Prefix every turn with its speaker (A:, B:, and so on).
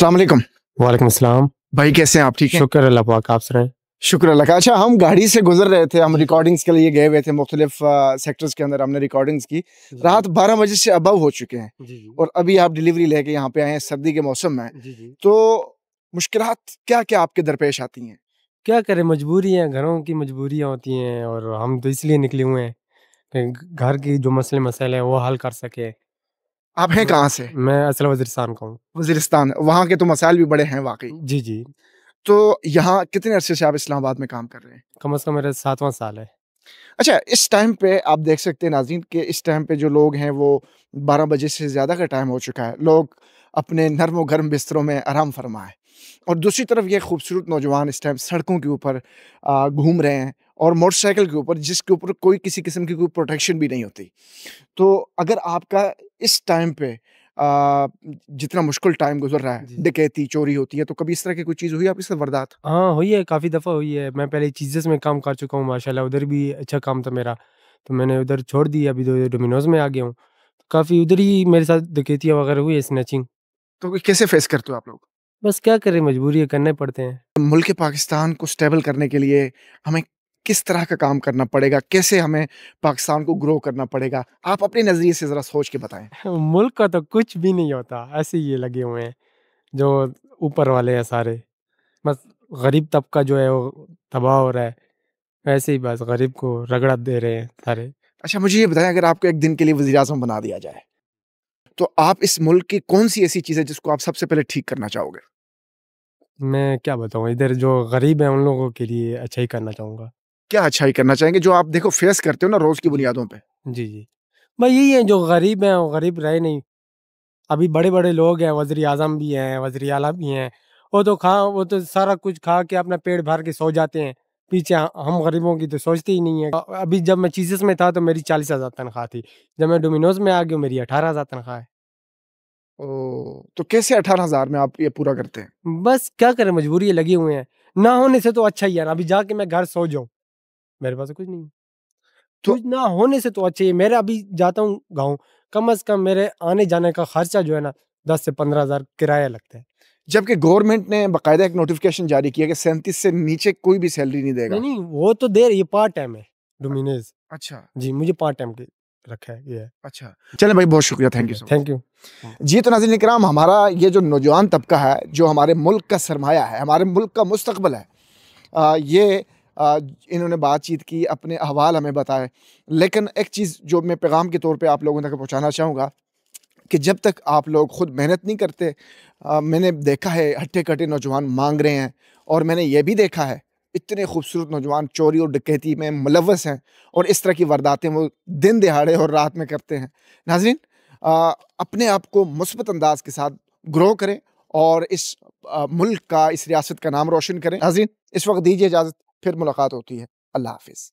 A: अस्सलाम वालेकुम।
B: वालेकुम अस्सलाम।
A: भाई कैसे हैं आप? ठीक हैं?
B: शुक्र अल्लाह पाक, आप सुनाएं।
A: शुक्र अल्लाह का। अच्छा, हम गाड़ी से गुजर रहे थे, हम
B: जी,
A: रिकॉर्डिंग्स के लिए गए हुए थे मुख्तलिफ सेक्टर्स के अंदर, हमने रिकॉर्डिंग्स की।
B: जी,
A: रात 12 बजे से अबव हो चुके हैं
B: जी, जी,
A: और अभी आप डिलीवरी लेके यहाँ पे आए हैं सर्दी के मौसम में।
B: जी, जी।
A: तो मुश्किलात क्या-क्या आपके दरपेश आती हैं?
B: क्या करें, मजबूरी है, घरों की मजबूरियाँ होती हैं और हम तो इसलिए निकले हुए हैं कि घर की जो मसले मसाइल हैं वो हल कर सके।
A: आप हैं कहाँ से?
B: मैं असल वज़ीरिस्तान का हूँ।
A: वज़ीरिस्तान। वहाँ के तो मसाइल भी बड़े हैं वाक़ई।
B: जी, जी।
A: तो यहाँ कितने अरसे से आप इस्लामाबाद में काम कर रहे हैं?
B: कम से कम मेरा 7वाँ साल है।
A: अच्छा, इस टाइम पे आप देख सकते हैं नाज़रीन कि इस टाइम पे जो लोग हैं वो 12 बजे से ज़्यादा का टाइम हो चुका है। लोग अपने नर्म व गर्म बिस्तरों में आराम फरमा है और दूसरी तरफ ये खूबसूरत नौजवान इस टाइम सड़कों के ऊपर घूम रहे हैं और मोटरसाइकिल के ऊपर जिसके ऊपर कोई किसी किस्म की कोई प्रोटेक्शन भी नहीं होती। तो अगर आपका इस टाइम पे जितना मुश्किल टाइम गुज़र रहा है,
B: जी।
A: डकैती, चोरी होती है, तो कभी इस तरह की कोई चीज़ हुई है आपके साथ वारदात?
B: हाँ, हुई है, काफ़ी दफ़ा हुई है। मैं पहले चीज़ेज़ में काम कर चुका हूँ माशाल्लाह, उधर भी अच्छा काम था मेरा। तो मैंने उधर छोड़ दिया, अभी तो डोमिनोज़ में आ गया हूँ। काफ़ी उधर ही मेरे साथ डकैतियाँ वगैरह हुई है, स्नैचिंग।
A: तो कैसे फेस करते हो आप लोग?
B: बस क्या करें, मजबूरी है, करने पड़ते हैं।
A: मुल्क पाकिस्तान को स्टेबल करने के लिए हमें किस तरह का काम करना पड़ेगा? कैसे हमें पाकिस्तान को ग्रो करना पड़ेगा? आप अपने नज़रिए से ज़रा सोच के बताएँ।
B: मुल्क का तो कुछ भी नहीं होता, ऐसे ही ये लगे हुए हैं, जो ऊपर वाले हैं सारे। बस गरीब तबका जो है वो तबाह हो रहा है, ऐसे ही बस गरीब को रगड़ा दे रहे हैं सारे।
A: अच्छा, मुझे ये बताएँ, अगर आपको एक दिन के लिए वज़ीर-ए-आज़म बना दिया जाए, तो आप इस मुल्क की कौन-सी ऐसी चीज़ है जिसको आप सबसे पहले ठीक करना चाहोगे?
B: मैं क्या बताऊँ, इधर जो गरीब हैं उन लोगों के लिए अच्छा ही करना चाहूँगा।
A: क्या अच्छाई करना चाहेंगे जो आप देखो फेस करते हो ना रोज़ की
B: जी।
A: बुनियादों पे?
B: जी, जी। बस यही है, जो गरीब हैं वो गरीब रहे नहीं। अभी बड़े-बड़े लोग हैं, वज़ीर-ए-आज़म भी हैं, वज़ीर आला भी हैं, वो तो सारा कुछ खा के अपना पेट भर के सो जाते हैं। पीछे हम गरीबों की तो सोचते ही नहीं है। अभी जब मैं चीज़ेज़ में था तो मेरी 40,000 तनख्वाह थी। जब मैं डोमिनोज़ में आ गया हूँ मेरी 18,000 तनख्वाह है।
A: ओह! तो कैसे 18,000 में आप ये पूरा करते हैं?
B: बस क्या करें, मजबूरी है, लगे हुए हैं। ना होने से तो अच्छा ही है ना, अभी जाके मैं घर सो जाऊँ, मेरे पास तो कुछ नहीं है।
A: तो
B: कुछ ना होने से तो अच्छा ही है। मेरा अभी जाता हूँ गाँव, कम से कम मेरे आने-जाने का खर्चा जो है ना 10 से 15,000 किराया लगता है।
A: जबकि गवर्नमेंट ने बाकायदा एक नोटिफ़िकेशन जारी किया कि 37 से नीचे कोई भी सैलरी नहीं
B: नहीं,
A: देगा।
B: नहीं, वो तो दे रही है, पार्ट टाइम है, डोमिनेज़।
A: अच्छा,
B: जी, मुझे पार्ट टाइम के रखा है, ये है।
A: अच्छा। चलें भाई, बहुत शुक्रिया, थैंक
B: ठीक
A: यू
B: है,
A: सो मच।
B: Thank you. हुँ।
A: जी, तो नाज़रीन इकराम, हमारा ये जो नौजवान तबका है, जो हमारे मुल्क का सरमाया है, हमारे मुल्क का मुस्तक़बिल है, ये इन्होंने बातचीत की, अपने अहवाल हमें बताए। लेकिन एक चीज़ जो मैं पैगाम के तौर पे आप लोगों तक पहुँचाना चाहूँगा कि जब तक आप लोग खुद मेहनत नहीं करते, मैंने देखा है हट्टे-कट्टे नौजवान माँग रहे हैं और मैंने ये भी देखा है, इतने खूबसूरत नौजवान चोरी और डकैती में मुलव्वस हैं और इस तरह की वारदातें वो दिन दिहाड़े और रात में करते हैं। नाज़रीन, अपने आप को मुस्बत अंदाज़ के साथ ग्रो करें और इस मुल्क का, इस रियासत का नाम रोशन करें। नाज़रीन, इस वक़्त दीजिए इजाज़त, फिर मुलाकात होती है। अल्लाह हाफ़िज़।